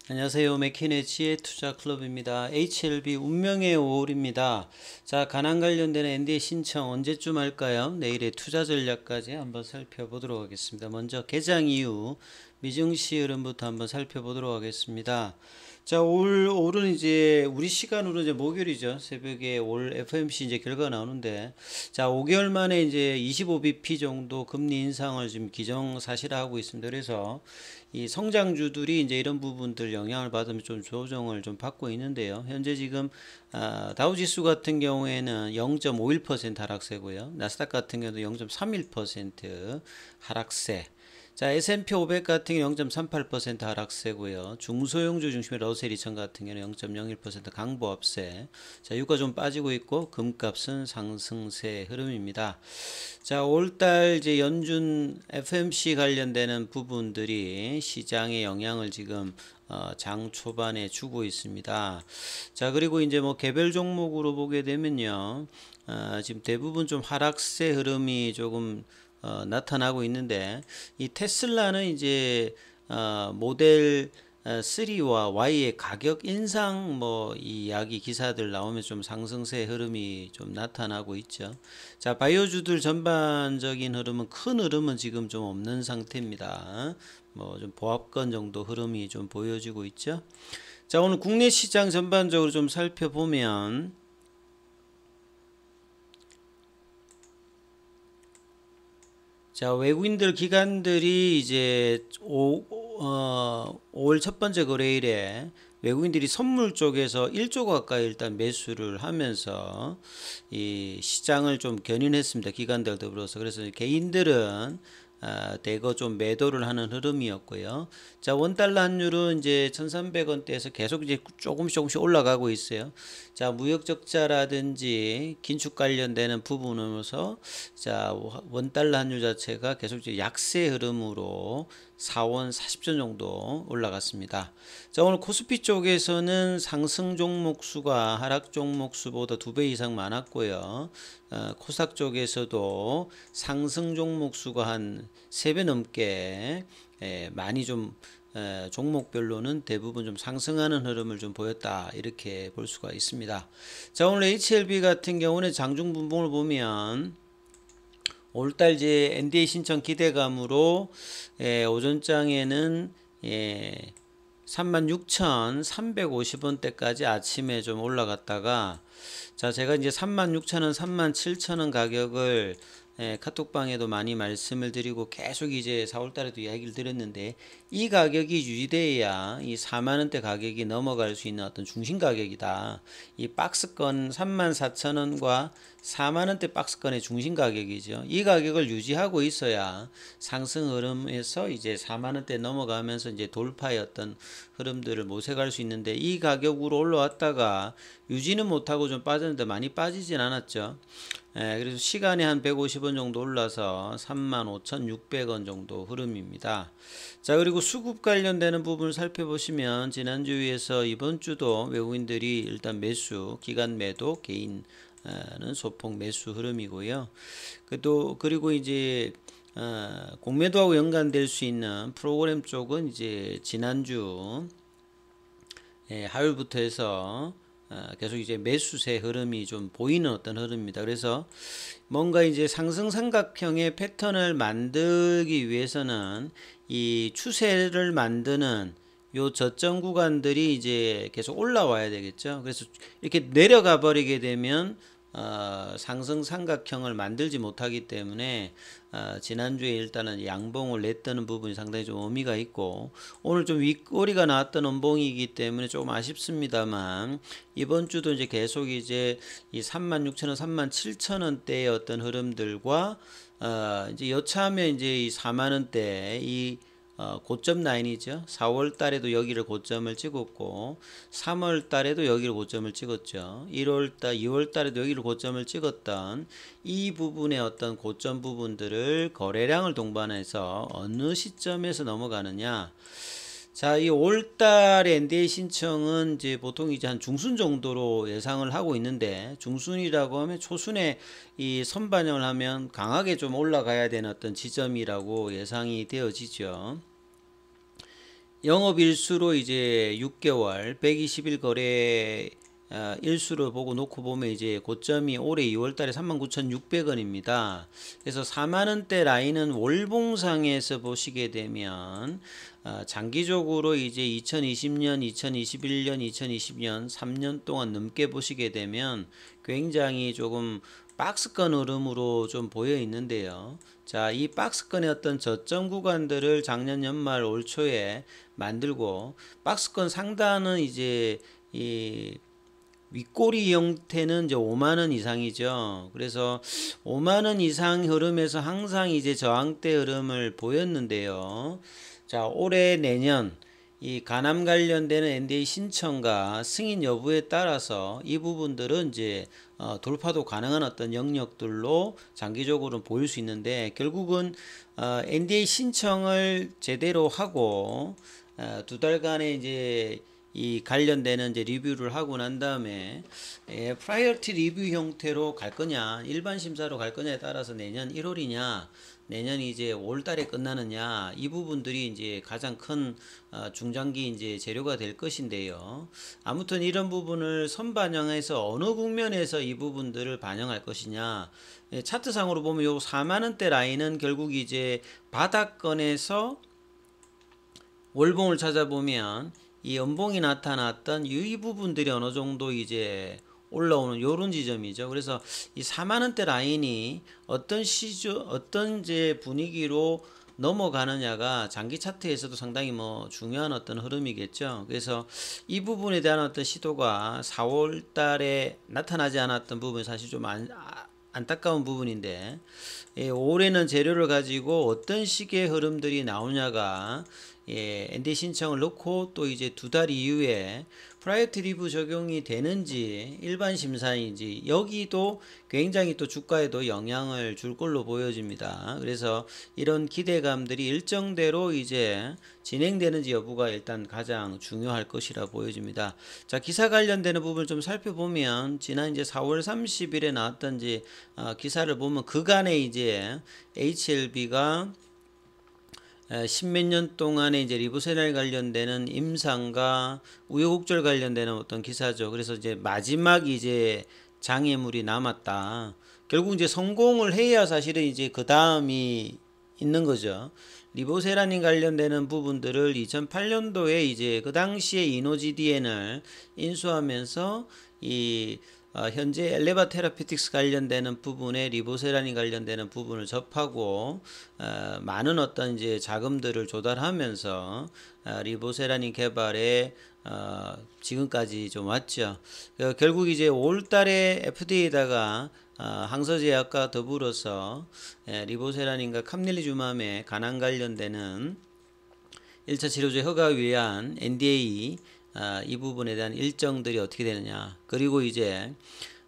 안녕하세요. 맥키네치의 투자클럽입니다. HLB 운명의 5월입니다. 자, 가난 관련된 NDA 신청 언제쯤 할까요? 내일의 투자 전략까지 한번 살펴보도록 하겠습니다. 먼저 개장 이후 미증시 흐름부터 한번 살펴보도록 하겠습니다. 자, 올은 이제 우리 시간으로 이제 목요일이죠. 새벽에 올 FOMC 이제 결과가 나오는데, 자, 5개월 만에 이제 25bp 정도 금리 인상을 지금 기정사실화하고 있습니다. 그래서 이 성장주들이 이제 이런 부분들 영향을 받으면 좀 조정을 좀 받고 있는데요. 현재 지금 다우지수 같은 경우에는 0.51% 하락세고요. 나스닥 같은 경우도 0.31% 하락세. 자, S&P 500 같은 경우 0.38% 하락세고요. 중소형주 중심의 러셀 2000 같은 경우는 0.01% 강보합세. 자, 유가 좀 빠지고 있고 금값은 상승세 흐름입니다. 자, 올달 이제 연준 FMC 관련되는 부분들이 시장에 영향을 지금 장 초반에 주고 있습니다. 자, 그리고 이제 뭐 개별 종목으로 보게 되면요. 지금 대부분 좀 하락세 흐름이 조금 나타나고 있는데 이 테슬라는 이제 모델 3와 Y의 가격 인상 뭐 이야기 기사들 나오면 좀 상승세 흐름이 좀 나타나고 있죠. 자, 바이오주들 전반적인 흐름은 큰 흐름은 지금 좀 없는 상태입니다. 뭐 좀 보합권 정도 흐름이 좀 보여지고 있죠. 자, 오늘 국내 시장 전반적으로 좀 살펴보면 자, 외국인들 기관들이 이제 5월 첫 번째 거래일에 외국인들이 선물 쪽에서 1조 가까이 일단 매수를 하면서 이 시장을 좀 견인했습니다. 기관들 더불어서. 그래서 개인들은 대거 좀 매도를 하는 흐름이었고요. 자, 원달러 환율은 이제 1,300원대에서 계속 이제 조금씩 올라가고 있어요. 자, 무역 적자라든지 긴축 관련되는 부분으로서 자, 원달러 환율 자체가 계속 이제 약세 흐름으로 4원 40전 정도 올라갔습니다. 자, 오늘 코스피 쪽에서는 상승 종목 수가 하락 종목 수보다 2배 이상 많았고요. 코스닥 쪽에서도 상승 종목 수가 한 3배 넘게 많이 좀 종목별로는 대부분 좀 상승하는 흐름을 좀 보였다 이렇게 볼 수가 있습니다. 자, 오늘 HLB 같은 경우는 장중 분봉을 보면 올달 이제 NDA 신청 기대감으로 오전장에는 36,350원대까지 아침에 좀 올라갔다가 자, 제가 이제 36,000원, 37,000원 가격을 카톡방에도 많이 말씀을 드리고 계속 이제 4월달에도 이야기를 드렸는데 이 가격이 유지돼야 이 4만원대 가격이 넘어갈 수 있는 어떤 중심 가격이다. 이 박스권 34,000원과 4만원대 박스권의 중심 가격이죠. 이 가격을 유지하고 있어야 상승 흐름에서 이제 4만원대 넘어가면서 이제 돌파의 어떤 흐름들을 모색할 수 있는데 이 가격으로 올라왔다가 유지는 못하고 좀 빠졌는데 많이 빠지진 않았죠. 그래서 시간에 한 150원 정도 올라서 35,600원 정도 흐름입니다. 자, 그리고 수급 관련되는 부분을 살펴보시면 지난주에서 이번 주도 외국인들이 일단 매수, 기간 매도, 개인은 소폭 매수 흐름이고요. 그리고 이제 공매도하고 연관될 수 있는 프로그램 쪽은 이제 지난주 하율부터 해서 계속 이제 매수세 흐름이 좀 보이는 어떤 흐름입니다. 그래서 뭔가 이제 상승 삼각형의 패턴을 만들기 위해서는 이 추세를 만드는 요 저점 구간들이 이제 계속 올라와야 되겠죠. 그래서 이렇게 내려가 버리게 되면 상승 삼각형을 만들지 못하기 때문에 지난주에 일단은 양봉을 냈다는 부분이 상당히 좀 의미가 있고 오늘 좀 윗꼬리가 나왔던 음봉이기 때문에 조금 아쉽습니다만 이번 주도 이제 계속 이제 이 36,000원, 37,000원대의 어떤 흐름들과 이제 여차하면 이제 이 4만원대 이 고점 라인이죠. 4월 달에도 여기를 고점을 찍었고 3월 달에도 여기를 고점을 찍었죠. 1월 달, 2월 달에도 여기를 고점을 찍었던 이 부분의 어떤 고점 부분들을 거래량을 동반해서 어느 시점에서 넘어가느냐. 자, 이 5월달에 NDA 신청은 이제 보통 이제 한 중순 정도로 예상을 하고 있는데 중순이라고 하면 초순에 이 선반영을 하면 강하게 좀 올라가야 되는 어떤 지점이라고 예상이 되어지죠. 영업일수로 이제 6개월 120일 거래 일수를 보고 놓고 보면 이제 고점이 올해 2월 달에 39,600원입니다. 그래서 4만 원대 라인은 월봉상에서 보시게 되면 장기적으로 이제 2020년, 2021년, 2020년 3년 동안 넘게 보시게 되면 굉장히 조금 박스권 흐름으로 좀 보여 있는데요. 자, 이 박스권의 어떤 저점 구간들을 작년 연말 올 초에 만들고 박스권 상단은 이제 이 윗꼬리 형태는 이제 5만 원 이상이죠. 그래서 5만 원 이상 흐름에서 항상 이제 저항대 흐름을 보였는데요. 자, 올해 내년 이 가남 관련되는 NDA 신청과 승인 여부에 따라서 이 부분들은 이제 돌파도 가능한 어떤 영역들로 장기적으로 보일 수 있는데, 결국은 NDA 신청을 제대로 하고 두 달간의 이제 이 관련되는 이제 리뷰를 하고 난 다음에 프라이어티 리뷰 형태로 갈 거냐, 일반 심사로 갈 거냐에 따라서 내년 1월이냐, 내년 이제 5월 달에 끝나느냐, 이 부분들이 이제 가장 큰 중장기 이제 재료가 될 것인데요. 아무튼 이런 부분을 선반영해서 어느 국면에서 이 부분들을 반영할 것이냐, 차트상으로 보면 요 4만 원대 라인은 결국 이제 바닥권에서 월봉을 찾아보면 이 연봉이 나타났던 이 부분들이 어느 정도 이제 올라오는 요런 지점이죠. 그래서 이 4만 원대 라인이 어떤 어떤 이제 분위기로 넘어가느냐가 장기 차트에서도 상당히 뭐 중요한 어떤 흐름이겠죠. 그래서 이 부분에 대한 어떤 시도가 4월 달에 나타나지 않았던 부분이 사실 좀 안타까운 부분인데, 올해는 재료를 가지고 어떤 식의 흐름들이 나오냐가 NDA 신청을 넣고 또 이제 두 달 이후에 프라이어티 리뷰 적용이 되는지 일반 심사인지, 여기도 굉장히 또 주가에도 영향을 줄 걸로 보여집니다. 그래서 이런 기대감들이 일정대로 이제 진행되는지 여부가 일단 가장 중요할 것이라 보여집니다. 자, 기사 관련되는 부분을 좀 살펴보면 지난 이제 4월 30일에 나왔던 이제 기사를 보면 그간에 이제 HLB가 십몇 년 동안에 이제 리보세랄 관련되는 임상과 우여곡절 관련되는 어떤 기사죠. 그래서 이제 마지막 이제 장애물이 남았다. 결국 이제 성공을 해야 사실은 이제 그 다음이 있는 거죠. 리보세라닌 관련되는 부분들을 2008년도에 이제 그 당시에 이노지디엔을 인수하면서 이 현재 엘레바 테라피틱스 관련되는 부분에 리보세라닌 관련되는 부분을 접하고 많은 어떤 이제 자금들을 조달하면서 리보세라닌 개발에 지금까지 좀 왔죠. 결국 이제 5월달에 FDA에다가 항서제약과 더불어서 리보세라닌과 캄릴리주맘의 간암 관련되는 1차 치료제 허가 위한 NDA 이 부분에 대한 일정들이 어떻게 되느냐. 그리고 이제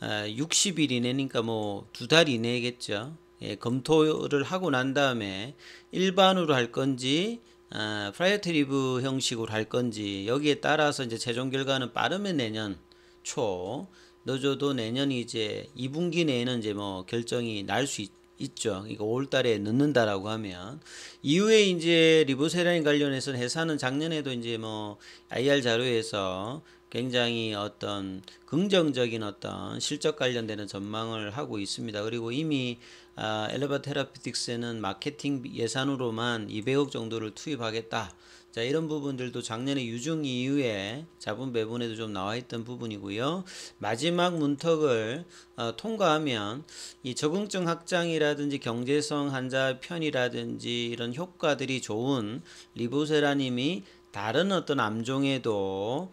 60일 이내니까 뭐 두 달 이내겠죠. 검토를 하고 난 다음에 일반으로 할 건지 프라이어티 리뷰 형식으로 할 건지, 여기에 따라서 이제 최종 결과는 빠르면 내년 초, 늦어도 내년 이제 2분기 내에는 이제 뭐 결정이 날 수 있죠. 이거 5월 달에 넣는다라고 하면, 이후에 이제 리보세라인 관련해서 회사는 작년에도 이제 뭐 IR 자료에서 굉장히 어떤 긍정적인 어떤 실적 관련되는 전망을 하고 있습니다. 그리고 이미 엘레바 테라피틱스에는 마케팅 예산으로만 200억 정도를 투입하겠다. 자, 이런 부분들도 작년에 유중 이후에 자본 배분에도 좀 나와 있던 부분이고요. 마지막 문턱을 통과하면 이 적응증 확장이라든지 경제성 환자 편이라든지 이런 효과들이 좋은 리보세라님이 다른 어떤 암종에도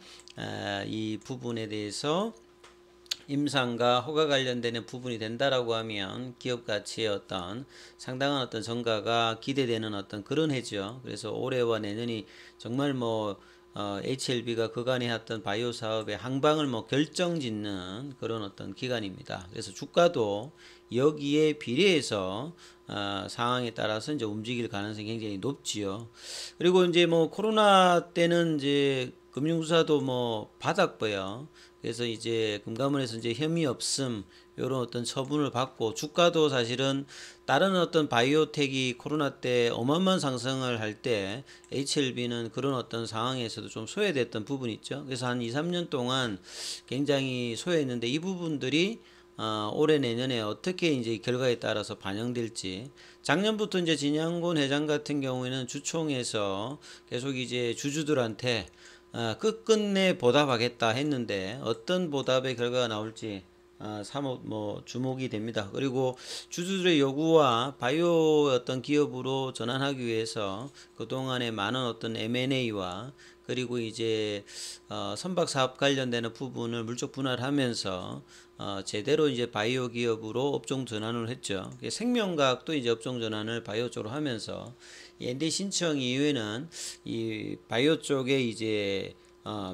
이 부분에 대해서 임상과 허가 관련되는 부분이 된다라고 하면 기업 가치의 어떤 상당한 어떤 증가가 기대되는 어떤 그런 해죠. 그래서 올해와 내년이 정말 뭐 HLB가 그간에 했던 바이오 사업의 항방을 뭐 결정짓는 그런 어떤 기간입니다. 그래서 주가도 여기에 비례해서 상황에 따라서 이제 움직일 가능성이 굉장히 높지요. 그리고 이제 뭐 코로나 때는 이제 금융사도 뭐 바닥버요. 그래서 이제 금감원에서 이제 혐의 없음 이런 어떤 처분을 받고 주가도 사실은 다른 어떤 바이오텍이 코로나 때 어마어마한 상승을 할 때 HLB는 그런 어떤 상황에서도 좀 소외됐던 부분이 있죠. 그래서 한 2, 3년 동안 굉장히 소외했는데 이 부분들이 올해 내년에 어떻게 이제 결과에 따라서 반영될지 작년부터 이제 진양곤 회장 같은 경우에는 주총에서 계속 이제 주주들한테 끝끝내 보답하겠다 했는데 어떤 보답의 결과가 나올지 사뭇 뭐 주목이 됩니다. 그리고 주주들의 요구와 바이오 어떤 기업으로 전환하기 위해서 그동안에 많은 어떤 M&A와 그리고 이제 선박 사업 관련되는 부분을 물적 분할하면서 제대로 이제 바이오 기업으로 업종 전환을 했죠. 생명과학도 이제 업종 전환을 바이오 쪽으로 하면서 이 ND 신청 이후에는 이 바이오 쪽에 이제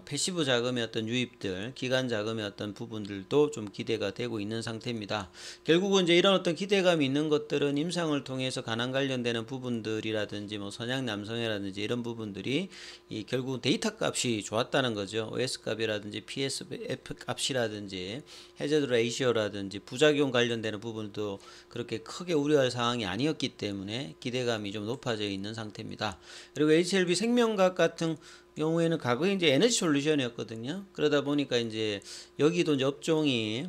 패시브 자금의 어떤 유입들, 기간 자금의 어떤 부분들도 좀 기대가 되고 있는 상태입니다. 결국은 이제 이런 어떤 기대감이 있는 것들은 임상을 통해서 간암 관련되는 부분들이라든지 뭐 선양 남성애라든지 이런 부분들이 이 결국은 데이터 값이 좋았다는 거죠. OS 값이라든지 PSF 값이라든지 해저드 레이시오라든지 부작용 관련되는 부분도 그렇게 크게 우려할 상황이 아니었기 때문에 기대감이 좀 높아져 있는 상태입니다. 그리고 HLB 생명과학 같은 경우에는 과거에 이제 에너지 솔루션이었거든요. 그러다 보니까 이제 여기도 이제 업종이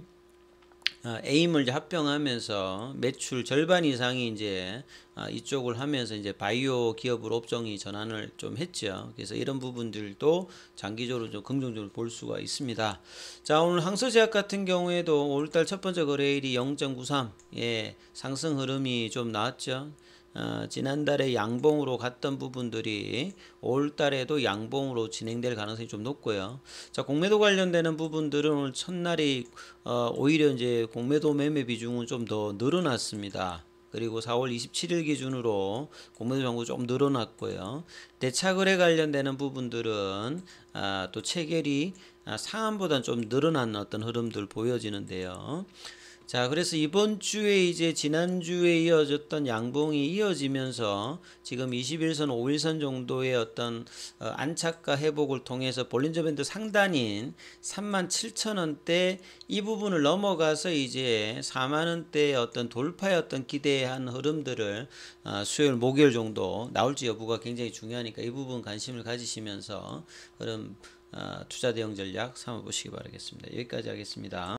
에임을 이제 합병하면서 매출 절반 이상이 이제 이쪽을 하면서 이제 바이오 기업으로 업종이 전환을 좀 했죠. 그래서 이런 부분들도 장기적으로 좀 긍정적으로 볼 수가 있습니다. 자, 오늘 항서제약 같은 경우에도 5월달 첫 번째 거래일이 0.93 상승 흐름이 좀 나왔죠. 지난달에 양봉으로 갔던 부분들이 5월달에도 양봉으로 진행될 가능성이 좀 높고요. 자, 공매도 관련되는 부분들은 오늘 첫날이 오히려 이제 공매도 매매 비중은 좀 더 늘어났습니다. 그리고 4월 27일 기준으로 공매도 정보 좀 늘어났고요. 대차 거래 관련되는 부분들은 또 체결이 상한보다는 좀 늘어난 어떤 흐름들 보여지는데요. 자, 그래서 이번 주에 이제 지난주에 이어졌던 양봉이 이어지면서 지금 21선, 5일선 정도의 어떤 안착과 회복을 통해서 볼린저 밴드 상단인 37,000원대 이 부분을 넘어가서 이제 4만원대의 어떤 돌파의 어떤 기대한 흐름들을 수요일, 목요일 정도 나올지 여부가 굉장히 중요하니까 이 부분 관심을 가지시면서 그럼 투자 대응 전략 삼아보시기 바라겠습니다. 여기까지 하겠습니다.